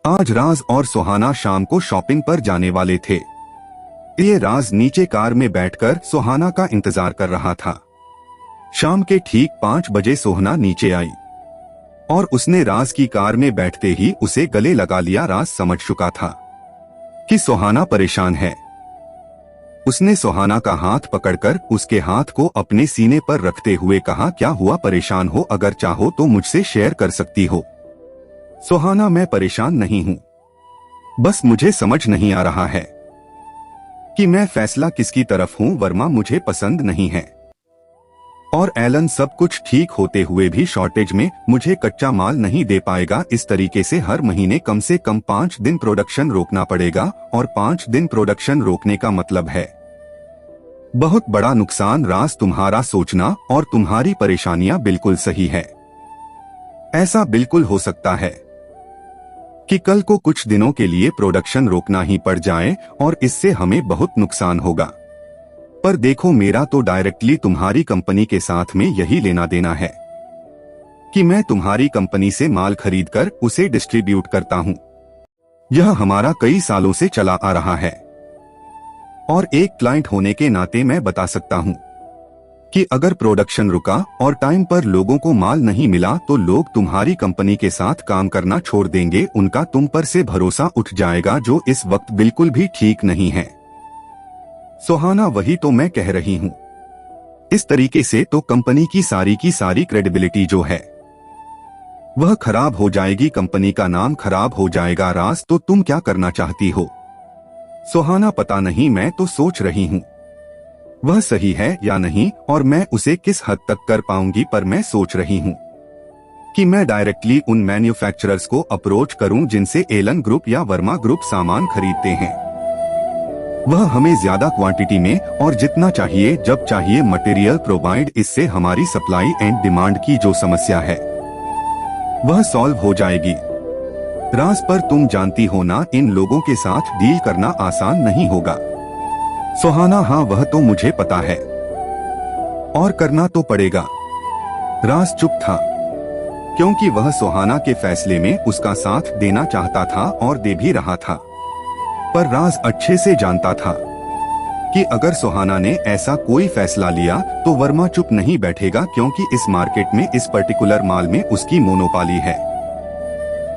आज राज और सुहाना शाम को शॉपिंग पर जाने वाले थे। ये राज नीचे कार में बैठकर सुहाना का इंतजार कर रहा था। शाम के ठीक 5 बजे सुहाना नीचे आई और उसने राज की कार में बैठते ही उसे गले लगा लिया। राज समझ चुका था कि सुहाना परेशान है। उसने सुहाना का हाथ पकड़कर उसके हाथ को अपने सीने पर रखते हुए कहा, क्या हुआ, परेशान हो? अगर चाहो तो मुझसे शेयर कर सकती हो। सुहाना, मैं परेशान नहीं हूं, बस मुझे समझ नहीं आ रहा है कि मैं फैसला किसकी तरफ हूं। वर्मा मुझे पसंद नहीं है और एलन सब कुछ ठीक होते हुए भी शॉर्टेज में मुझे कच्चा माल नहीं दे पाएगा। इस तरीके से हर महीने कम से कम 5 दिन प्रोडक्शन रोकना पड़ेगा और 5 दिन प्रोडक्शन रोकने का मतलब है बहुत बड़ा नुकसान। राज, तुम्हारा सोचना और तुम्हारी परेशानियां बिल्कुल सही है। ऐसा बिल्कुल हो सकता है कि कल को कुछ दिनों के लिए प्रोडक्शन रोकना ही पड़ जाए और इससे हमें बहुत नुकसान होगा। पर देखो, मेरा तो डायरेक्टली तुम्हारी कंपनी के साथ में यही लेना देना है कि मैं तुम्हारी कंपनी से माल खरीदकर उसे डिस्ट्रीब्यूट करता हूं। यह हमारा कई सालों से चला आ रहा है और एक क्लाइंट होने के नाते मैं बता सकता हूं कि अगर प्रोडक्शन रुका और टाइम पर लोगों को माल नहीं मिला तो लोग तुम्हारी कंपनी के साथ काम करना छोड़ देंगे। उनका तुम पर से भरोसा उठ जाएगा, जो इस वक्त बिल्कुल भी ठीक नहीं है। सुहाना, वही तो मैं कह रही हूं। इस तरीके से तो कंपनी की सारी क्रेडिबिलिटी जो है वह खराब हो जाएगी, कंपनी का नाम खराब हो जाएगा। राज, तो तुम क्या करना चाहती हो? सुहाना, पता नहीं, मैं तो सोच रही हूं वह सही है या नहीं और मैं उसे किस हद तक कर पाऊंगी। पर मैं सोच रही हूं कि मैं डायरेक्टली उन मैन्युफैक्चरर्स को अप्रोच करूं जिनसे एलन ग्रुप या वर्मा ग्रुप सामान खरीदते हैं। वह हमें ज्यादा क्वांटिटी में और जितना चाहिए जब चाहिए मटेरियल प्रोवाइड। इससे हमारी सप्लाई एंड डिमांड की जो समस्या है वह सॉल्व हो जाएगी। राज, पर तुम जानती हो ना, इन लोगों के साथ डील करना आसान नहीं होगा। सुहाना, हाँ वह तो मुझे पता है और करना तो पड़ेगा। राज चुप था क्योंकि वह सुहाना के फैसले में उसका साथ देना चाहता था और दे भी रहा था। पर राज अच्छे से जानता था कि अगर सुहाना ने ऐसा कोई फैसला लिया तो वर्मा चुप नहीं बैठेगा, क्योंकि इस मार्केट में इस पर्टिकुलर माल में उसकी मोनोपोली है।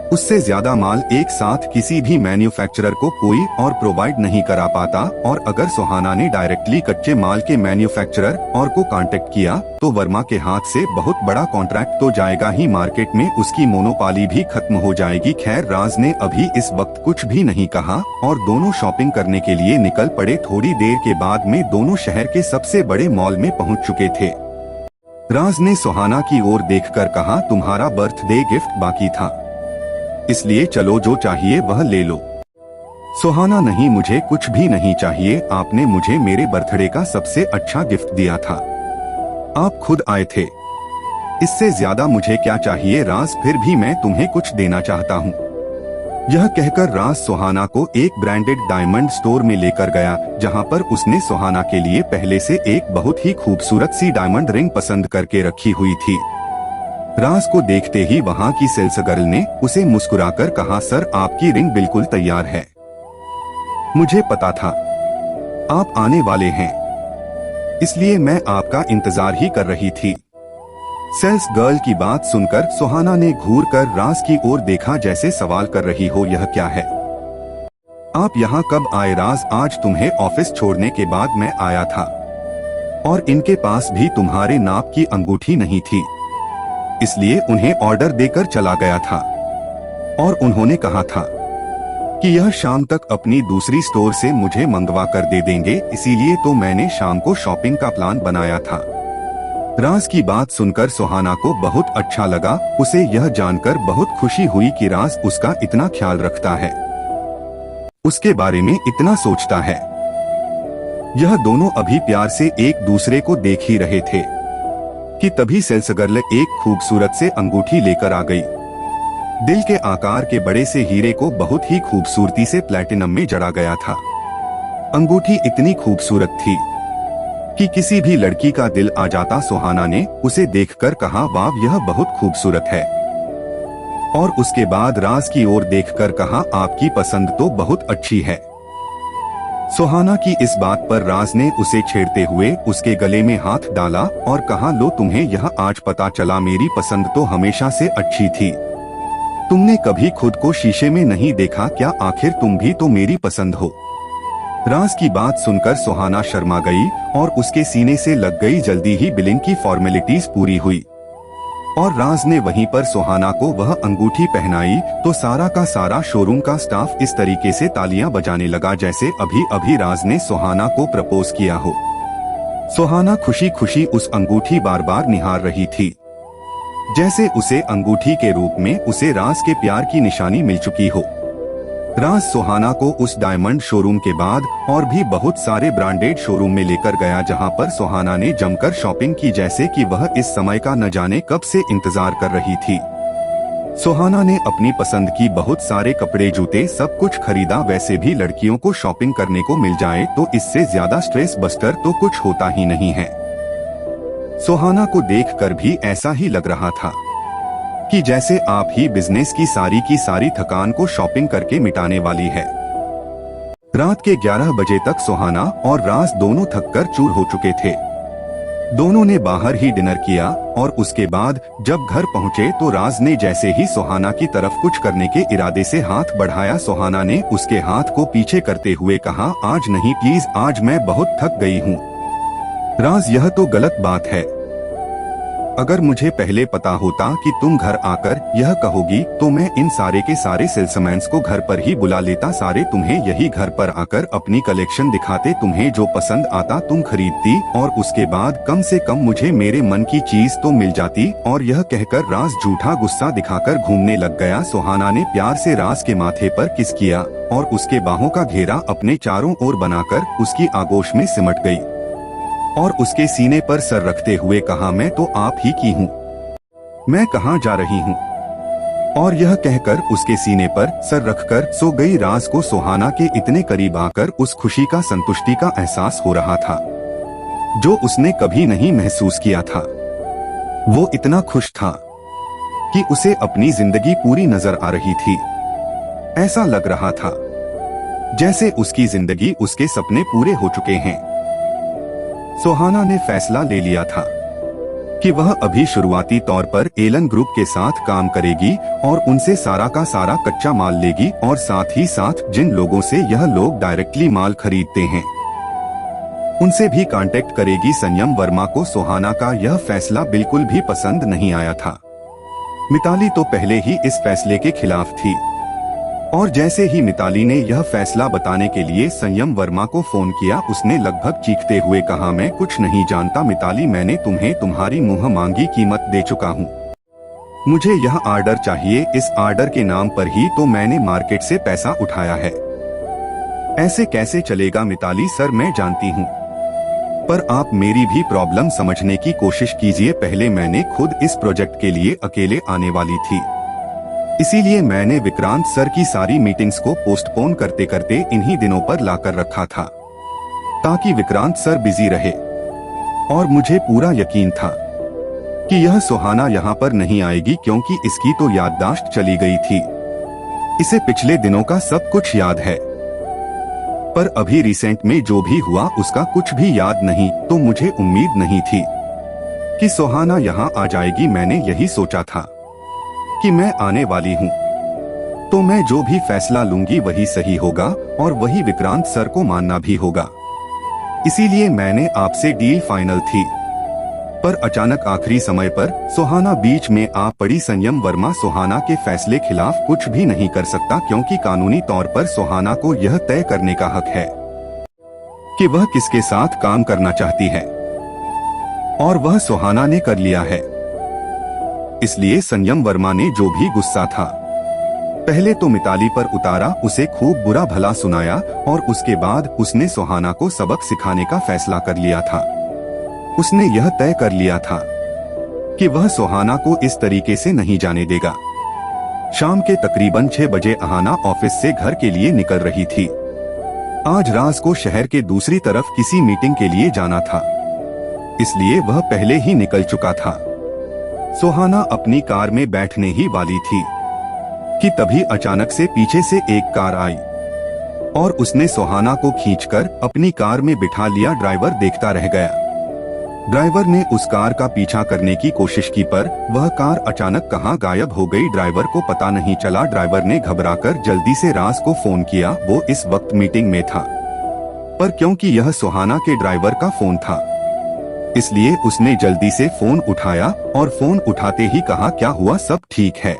उससे ज्यादा माल एक साथ किसी भी मैन्युफैक्चरर को कोई और प्रोवाइड नहीं करा पाता। और अगर सुहाना ने डायरेक्टली कच्चे माल के मैन्युफैक्चरर और को कांटेक्ट किया तो वर्मा के हाथ से बहुत बड़ा कॉन्ट्रैक्ट तो जाएगा ही, मार्केट में उसकी मोनोपोली भी खत्म हो जाएगी। खैर, राज ने अभी इस वक्त कुछ भी नहीं कहा और दोनों शॉपिंग करने के लिए निकल पड़े। थोड़ी देर के बाद में दोनों शहर के सबसे बड़े मॉल में पहुँच चुके थे। राज ने सुहाना की ओर देखकर कहा, तुम्हारा बर्थडे गिफ्ट बाकी था, इसलिए चलो जो चाहिए वह ले लो। सुहाना, नहीं, मुझे कुछ भी नहीं चाहिए। आपने मुझे मेरे बर्थडे का सबसे अच्छा गिफ्ट दिया था, आप खुद आए थे, इससे ज्यादा मुझे क्या चाहिए? राज, फिर भी मैं तुम्हें कुछ देना चाहता हूँ। यह कहकर राज सुहाना को एक ब्रांडेड डायमंड स्टोर में लेकर गया, जहाँ पर उसने सुहाना के लिए पहले से एक बहुत ही खूबसूरत सी डायमंड रिंग पसंद करके रखी हुई थी। राज को देखते ही वहाँ की सेल्स गर्ल ने उसे मुस्कुराकर कहा, सर आपकी रिंग बिल्कुल तैयार है, मुझे पता था आप आने वाले हैं, इसलिए मैं आपका इंतजार ही कर रही थी। सेल्स गर्ल की बात सुनकर सुहाना ने घूरकर राज की ओर देखा, जैसे सवाल कर रही हो, यह क्या है? आप यहाँ कब आए? राज, आज तुम्हें ऑफिस छोड़ने के बाद मैं आया था और इनके पास भी तुम्हारे नाप की अंगूठी नहीं थी, इसलिए उन्हें ऑर्डर देकर चला गया था और उन्होंने कहा था कि यह शाम तक अपनी दूसरी स्टोर से मुझे मंगवा कर दे देंगे, इसीलिए तो मैंने शाम को शॉपिंग का प्लान बनाया था। राज की बात सुनकर सुहाना को बहुत अच्छा लगा। उसे यह जानकर बहुत खुशी हुई कि राज उसका इतना ख्याल रखता है, उसके बारे में इतना सोचता है। यह दोनों अभी प्यार से एक दूसरे को देख ही रहे थे कि तभी सेल्स गर्ल एक खूबसूरत से अंगूठी लेकर आ गई। दिल के आकार के बड़े से हीरे को बहुत ही खूबसूरती से प्लैटिनम में जड़ा गया था। अंगूठी इतनी खूबसूरत थी कि किसी भी लड़की का दिल आ जाता। सुहाना ने उसे देखकर कहा, वाह, यह बहुत खूबसूरत है। और उसके बाद राज की ओर देखकर कहा, आपकी पसंद तो बहुत अच्छी है। सुहाना की इस बात पर राज ने उसे छेड़ते हुए उसके गले में हाथ डाला और कहा, लो तुम्हें यह आज पता चला, मेरी पसंद तो हमेशा से अच्छी थी। तुमने कभी खुद को शीशे में नहीं देखा क्या? आखिर तुम भी तो मेरी पसंद हो। राज की बात सुनकर सुहाना शर्मा गई और उसके सीने से लग गई। जल्दी ही बिलिंग की फॉर्मेलिटीज पूरी हुई और राज ने वहीं पर सुहाना को वह अंगूठी पहनाई तो सारा का सारा शोरूम का स्टाफ इस तरीके से तालियां बजाने लगा जैसे अभी अभी राज ने सुहाना को प्रपोज किया हो। सुहाना खुशी खुशी उस अंगूठी बार बार निहार रही थी, जैसे उसे अंगूठी के रूप में उसे राज के प्यार की निशानी मिल चुकी हो। राज सुहाना को उस डायमंड शोरूम के बाद और भी बहुत सारे ब्रांडेड शोरूम में लेकर गया, जहां पर सुहाना ने जमकर शॉपिंग की, जैसे कि वह इस समय का न जाने कब से इंतजार कर रही थी। सुहाना ने अपनी पसंद की बहुत सारे कपड़े, जूते, सब कुछ खरीदा। वैसे भी लड़कियों को शॉपिंग करने को मिल जाए तो इससे ज्यादा स्ट्रेस बस्टर तो कुछ होता ही नहीं है। सुहाना को देखकर भी ऐसा ही लग रहा था कि जैसे आप ही बिजनेस की सारी थकान को शॉपिंग करके मिटाने वाली है। रात के 11 बजे तक सुहाना और राज दोनों थककर चूर हो चुके थे। दोनों ने बाहर ही डिनर किया और उसके बाद जब घर पहुंचे तो राज ने जैसे ही सुहाना की तरफ कुछ करने के इरादे से हाथ बढ़ाया, सुहाना ने उसके हाथ को पीछे करते हुए कहा, आज नहीं प्लीज, आज मैं बहुत थक गई हूँ। राज, यह तो गलत बात है। अगर मुझे पहले पता होता कि तुम घर आकर यह कहोगी तो मैं इन सारे के सारे सेल्समैन्स को घर पर ही बुला लेता, सारे तुम्हें यही घर पर आकर अपनी कलेक्शन दिखाते, तुम्हें जो पसंद आता तुम खरीदती और उसके बाद कम से कम मुझे मेरे मन की चीज तो मिल जाती। और यह कहकर राज झूठा गुस्सा दिखाकर घूमने लग गया। सुहाना ने प्यार से राज के माथे पर किस किया और उसके बाहों का घेरा अपने चारों ओर बनाकर उसकी आगोश में सिमट गई और उसके सीने पर सर रखते हुए कहा, मैं तो आप ही की हूँ, मैं कहाँ जा रही हूँ। और यह कहकर उसके सीने पर सर रखकर सो गई। राज को सुहाना के इतने करीब आकर उस खुशी का, संतुष्टि का एहसास हो रहा था जो उसने कभी नहीं महसूस किया था। वो इतना खुश था कि उसे अपनी जिंदगी पूरी नजर आ रही थी। ऐसा लग रहा था जैसे उसकी जिंदगी, उसके सपने पूरे हो चुके हैं। सुहाना ने फैसला ले लिया था कि वह अभी शुरुआती तौर पर एलन ग्रुप के साथ काम करेगी और उनसे सारा का सारा कच्चा माल लेगी और साथ ही साथ जिन लोगों से यह लोग डायरेक्टली माल खरीदते हैं उनसे भी कांटेक्ट करेगी। संयम वर्मा को सुहाना का यह फैसला बिल्कुल भी पसंद नहीं आया था। मिताली तो पहले ही इस फैसले के खिलाफ थी और जैसे ही मिताली ने यह फैसला बताने के लिए संयम वर्मा को फोन किया, उसने लगभग चीखते हुए कहा, मैं कुछ नहीं जानता मिताली, मैंने तुम्हें तुम्हारी मुंह मांगी कीमत दे चुका हूँ। मुझे यह ऑर्डर चाहिए, इस ऑर्डर के नाम पर ही तो मैंने मार्केट से पैसा उठाया है। ऐसे कैसे चलेगा मिताली? सर मैं जानती हूँ, पर आप मेरी भी प्रॉब्लम समझने की कोशिश कीजिए। पहले मैंने खुद इस प्रोजेक्ट के लिए अकेले आने वाली थी, इसीलिए मैंने विक्रांत सर की सारी मीटिंग्स को पोस्टपोन करते करते इन्हीं दिनों पर लाकर रखा था ताकि विक्रांत सर बिजी रहे। और मुझे पूरा यकीन था कि यह सुहाना यहाँ पर नहीं आएगी क्योंकि इसकी तो याददाश्त चली गई थी। इसे पिछले दिनों का सब कुछ याद है, पर अभी रिसेंट में जो भी हुआ उसका कुछ भी याद नहीं। तो मुझे उम्मीद नहीं थी कि सुहाना यहाँ आ जाएगी। मैंने यही सोचा था कि मैं आने वाली हूँ तो मैं जो भी फैसला लूंगी वही सही होगा और वही विक्रांत सर को मानना भी होगा। इसीलिए मैंने आपसे डील फाइनल थी, पर अचानक आखिरी समय पर सुहाना बीच में आ पड़ी। संयम वर्मा सुहाना के फैसले खिलाफ कुछ भी नहीं कर सकता क्योंकि कानूनी तौर पर सुहाना को यह तय करने का हक है कि वह किसके साथ काम करना चाहती है और वह सुहाना ने कर लिया है। इसलिए संयम वर्मा ने जो भी गुस्सा था पहले तो मिताली पर उतारा, उसे खूब बुरा भला सुनाया और उसके बाद उसने सुहाना को सबक सिखाने का फैसला कर लिया था। उसने यह तय कर लिया था कि वह सुहाना को इस तरीके से नहीं जाने देगा। शाम के तकरीबन 6 बजे अहाना ऑफिस से घर के लिए निकल रही थी। आज राज को शहर के दूसरी तरफ किसी मीटिंग के लिए जाना था, इसलिए वह पहले ही निकल चुका था। सुहाना अपनी कार में बैठने ही वाली थी कि तभी अचानक से पीछे से एक कार आई और उसने सुहाना को खींचकर अपनी कार में बिठा लिया। ड्राइवर देखता रह गया। ड्राइवर ने उस कार का पीछा करने की कोशिश की पर वह कार अचानक कहां गायब हो गई, ड्राइवर को पता नहीं चला। ड्राइवर ने घबराकर जल्दी से राज को फोन किया। वो इस वक्त मीटिंग में था, पर क्योंकि यह सुहाना के ड्राइवर का फोन था इसलिए उसने जल्दी से फोन उठाया और फोन उठाते ही कहा, क्या हुआ, सब ठीक है?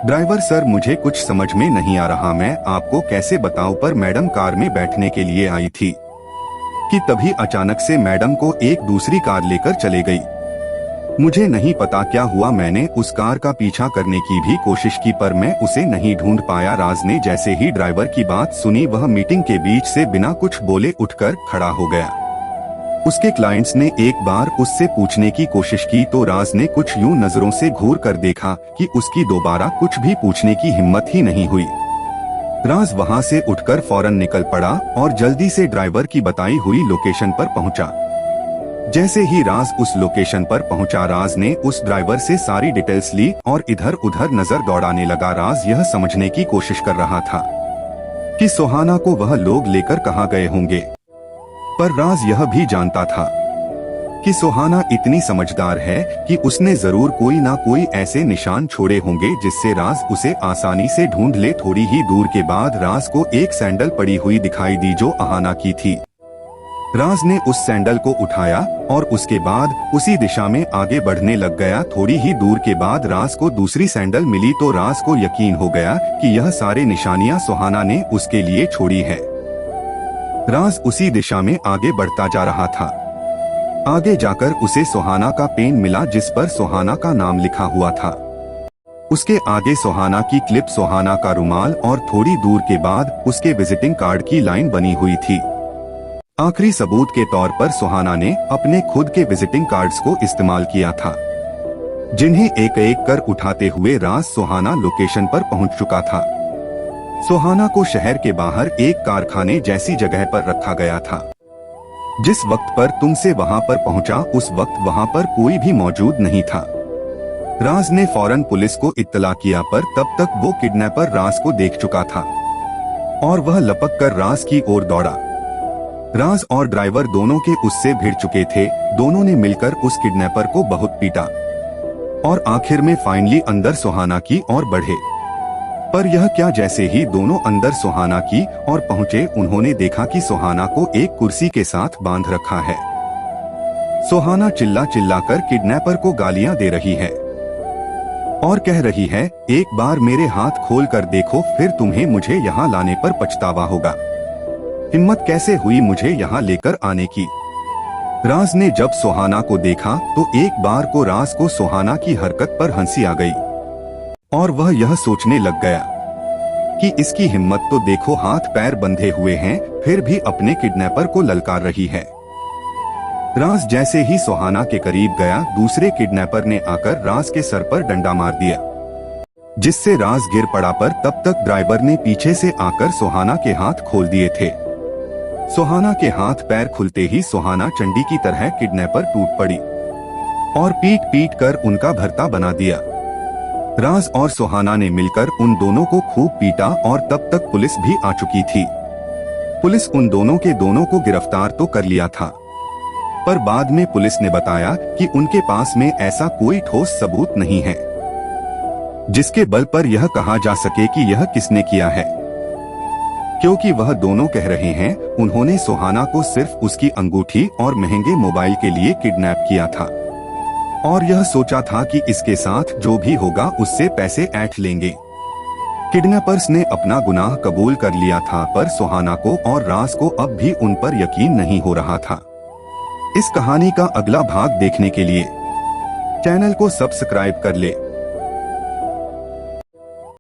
ड्राइवर सर, मुझे कुछ समझ में नहीं आ रहा, मैं आपको कैसे बताऊं, पर मैडम कार में बैठने के लिए आई थी कि तभी अचानक से मैडम को एक दूसरी कार लेकर चले गई। मुझे नहीं पता क्या हुआ, मैंने उस कार का पीछा करने की भी कोशिश की पर मैं उसे नहीं ढूंढ पाया। राज ने जैसे ही ड्राइवर की बात सुनी वह मीटिंग के बीच से बिना कुछ बोले उठकर खड़ा हो गया। उसके क्लाइंट्स ने एक बार उससे पूछने की कोशिश की तो राज ने कुछ यूं नजरों से घूर कर देखा कि उसकी दोबारा कुछ भी पूछने की हिम्मत ही नहीं हुई। राज वहां से उठकर फौरन निकल पड़ा और जल्दी से ड्राइवर की बताई हुई लोकेशन पर पहुंचा। जैसे ही राज उस लोकेशन पर पहुंचा, राज ने उस ड्राइवर से सारी डिटेल्स ली और इधर उधर नजर दौड़ाने लगा। राज यह समझने की कोशिश कर रहा था कि सुहाना को वह लोग लेकर कहां गए होंगे, पर राज यह भी जानता था कि सुहाना इतनी समझदार है कि उसने जरूर कोई ना कोई ऐसे निशान छोड़े होंगे जिससे राज उसे आसानी से ढूंढ ले। थोड़ी ही दूर के बाद राज को एक सैंडल पड़ी हुई दिखाई दी जो अहाना की थी। राज ने उस सैंडल को उठाया और उसके बाद उसी दिशा में आगे बढ़ने लग गया। थोड़ी ही दूर के बाद राज को दूसरी सैंडल मिली तो राज को यकीन हो गया कि यह सारे निशानियां सुहाना ने उसके लिए छोड़ी है। राज उसी दिशा में आगे बढ़ता जा रहा था। आगे जाकर उसे सुहाना का पेन मिला जिस पर सुहाना का नाम लिखा हुआ था। उसके आगे सुहाना की क्लिप, सुहाना का रुमाल और थोड़ी दूर के बाद उसके विजिटिंग कार्ड की लाइन बनी हुई थी। आखिरी सबूत के तौर पर सुहाना ने अपने खुद के विजिटिंग कार्ड्स को इस्तेमाल किया था, जिन्हें एक एक कर उठाते हुए राज सुहाना लोकेशन पर पहुंच चुका था। सुहाना को शहर के बाहर एक कारखाने जैसी जगह पर रखा गया था। जिस वक्त पर तुमसे वहां पर पहुंचा उस वक्त वहां पर कोई भी मौजूद नहीं था। राज ने फौरन पुलिस को इत्तला किया पर तब तक वो किडनैपर राज को देख चुका था और वह लपक कर राज की ओर दौड़ा। राज और ड्राइवर दोनों के उससे भिड़ चुके थे। दोनों ने मिलकर उस किडनैपर को बहुत पीटा और आखिर में फाइनली अंदर सुहाना की ओर बढ़े। पर यह क्या, जैसे ही दोनों अंदर सुहाना की ओर पहुंचे उन्होंने देखा कि सुहाना को एक कुर्सी के साथ बांध रखा है। सुहाना चिल्ला चिल्लाकर किडनैपर को गालियां दे रही है और कह रही है, एक बार मेरे हाथ खोल कर देखो फिर तुम्हें मुझे यहाँ लाने पर पछतावा होगा। हिम्मत कैसे हुई मुझे यहाँ लेकर आने की? राज ने जब सुहाना को देखा तो एक बार को राज को सुहाना की हरकत पर हंसी आ गई और वह यह सोचने लग गया कि इसकी हिम्मत तो देखो, हाथ पैर बंधे हुए हैं फिर भी अपने किडनैपर को ललकार रही है। राज जैसे ही सुहाना के करीब गया दूसरे किडनैपर ने आकर राज के सर पर डंडा मार दिया जिससे राज गिर पड़ा, पर तब तक ड्राइवर ने पीछे से आकर सुहाना के हाथ खोल दिए थे। सुहाना के हाथ पैर खुलते ही सुहाना चंडी की तरह किडनैपर टूट पड़ी और पीट पीट कर उनका भरता बना दिया। राज और सुहाना ने मिलकर उन दोनों को खूब पीटा और तब तक पुलिस भी आ चुकी थी। पुलिस उन दोनों को गिरफ्तार तो कर लिया था, पर बाद में पुलिस ने बताया कि उनके पास में ऐसा कोई ठोस सबूत नहीं है जिसके बल पर यह कहा जा सके कि यह किसने किया है, क्योंकि वह दोनों कह रहे हैं उन्होंने सुहाना को सिर्फ उसकी अंगूठी और महंगे मोबाइल के लिए किडनैप किया था और यह सोचा था कि इसके साथ जो भी होगा उससे पैसे ऐंठ लेंगे। किडनैपर्स ने अपना गुनाह कबूल कर लिया था, पर सुहाना को और राज को अब भी उन पर यकीन नहीं हो रहा था। इस कहानी का अगला भाग देखने के लिए चैनल को सब्सक्राइब कर ले।